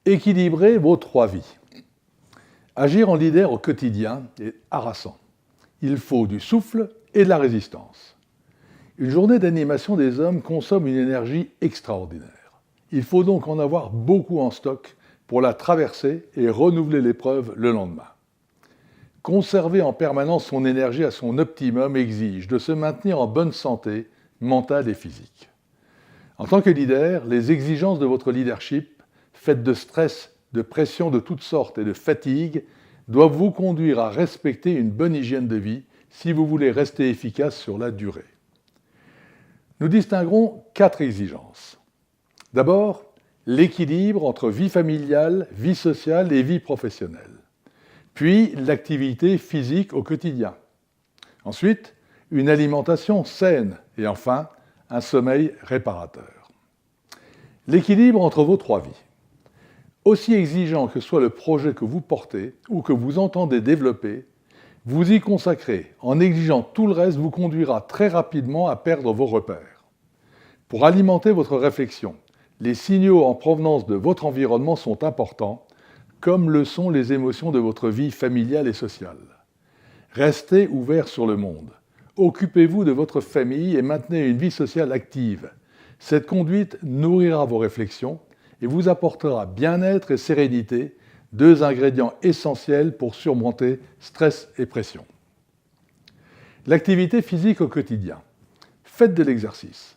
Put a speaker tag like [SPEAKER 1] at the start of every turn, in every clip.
[SPEAKER 1] Équilibrez vos 3 vies. Agir en leader au quotidien est harassant. Il faut du souffle et de la résistance. Une journée d'animation des hommes consomme une énergie extraordinaire. Il faut donc en avoir beaucoup en stock pour la traverser et renouveler l'épreuve le lendemain. Conserver en permanence son énergie à son optimum exige de se maintenir en bonne santé mentale et physique. En tant que leader, les exigences de votre leadership, faites de stress, de pression de toutes sortes et de fatigue, doivent vous conduire à respecter une bonne hygiène de vie si vous voulez rester efficace sur la durée. Nous distinguerons 4 exigences. D'abord, l'équilibre entre vie familiale, vie sociale et vie professionnelle. Puis, l'activité physique au quotidien. Ensuite, une alimentation saine. Et enfin, un sommeil réparateur. L'équilibre entre vos 3 vies. Aussi exigeant que soit le projet que vous portez ou que vous entendez développer, vous y consacrer en négligeant tout le reste vous conduira très rapidement à perdre vos repères. Pour alimenter votre réflexion, les signaux en provenance de votre environnement sont importants, comme le sont les émotions de votre vie familiale et sociale. Restez ouvert sur le monde. Occupez-vous de votre famille et maintenez une vie sociale active. Cette conduite nourrira vos réflexions et vous apportera bien-être et sérénité, 2 ingrédients essentiels pour surmonter stress et pression. L'activité physique au quotidien. Faites de l'exercice.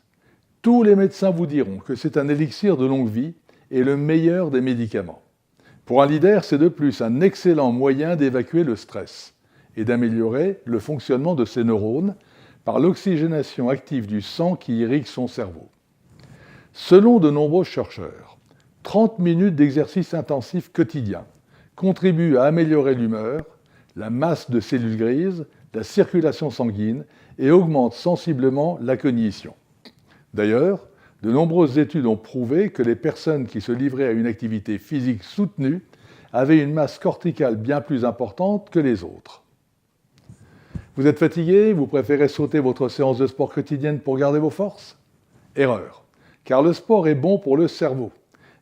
[SPEAKER 1] Tous les médecins vous diront que c'est un élixir de longue vie et le meilleur des médicaments. Pour un leader, c'est de plus un excellent moyen d'évacuer le stress et d'améliorer le fonctionnement de ses neurones par l'oxygénation active du sang qui irrigue son cerveau. Selon de nombreux chercheurs, 30 minutes d'exercice intensif quotidien contribuent à améliorer l'humeur, la masse de cellules grises, la circulation sanguine et augmentent sensiblement la cognition. D'ailleurs, de nombreuses études ont prouvé que les personnes qui se livraient à une activité physique soutenue avaient une masse corticale bien plus importante que les autres. Vous êtes fatigué, vous préférez sauter votre séance de sport quotidienne pour garder vos forces? Erreur, car le sport est bon pour le cerveau.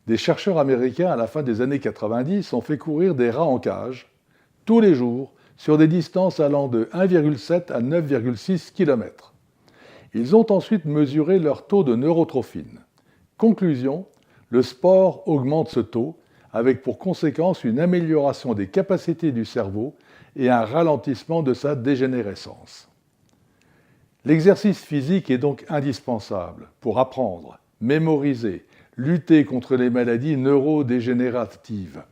[SPEAKER 1] Des chercheurs américains à la fin des années 90 ont fait courir des rats en cage, tous les jours, sur des distances allant de 1,7 à 9,6 km. Ils ont ensuite mesuré leur taux de neurotrophine. Conclusion, le sport augmente ce taux, avec pour conséquence une amélioration des capacités du cerveau et un ralentissement de sa dégénérescence. L'exercice physique est donc indispensable pour apprendre, mémoriser, lutter contre les maladies neurodégénératives,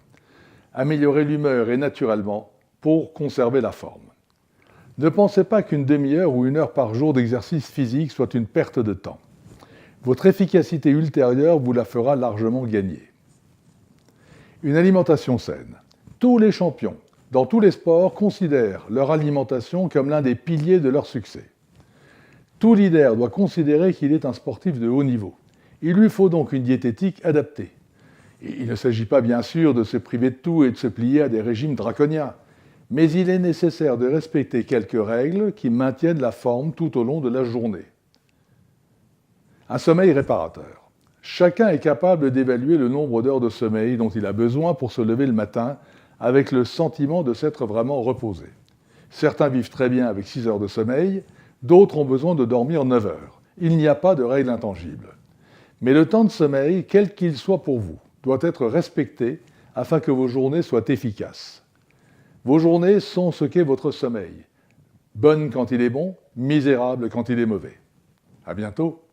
[SPEAKER 1] améliorer l'humeur et naturellement pour conserver la forme. Ne pensez pas qu'une demi-heure ou 1 heure par jour d'exercice physique soit une perte de temps. Votre efficacité ultérieure vous la fera largement gagner. Une alimentation saine. Tous les champions, dans tous les sports, considèrent leur alimentation comme l'un des piliers de leur succès. Tout leader doit considérer qu'il est un sportif de haut niveau. Il lui faut donc une diététique adaptée. Il ne s'agit pas bien sûr de se priver de tout et de se plier à des régimes draconiens, mais il est nécessaire de respecter quelques règles qui maintiennent la forme tout au long de la journée. Un sommeil réparateur. Chacun est capable d'évaluer le nombre d'heures de sommeil dont il a besoin pour se lever le matin avec le sentiment de s'être vraiment reposé. Certains vivent très bien avec 6 heures de sommeil, d'autres ont besoin de dormir 9 heures. Il n'y a pas de règle intangible. Mais le temps de sommeil, quel qu'il soit pour vous, doit être respecté afin que vos journées soient efficaces. Vos journées sont ce qu'est votre sommeil. Bonne quand il est bon, misérable quand il est mauvais. À bientôt.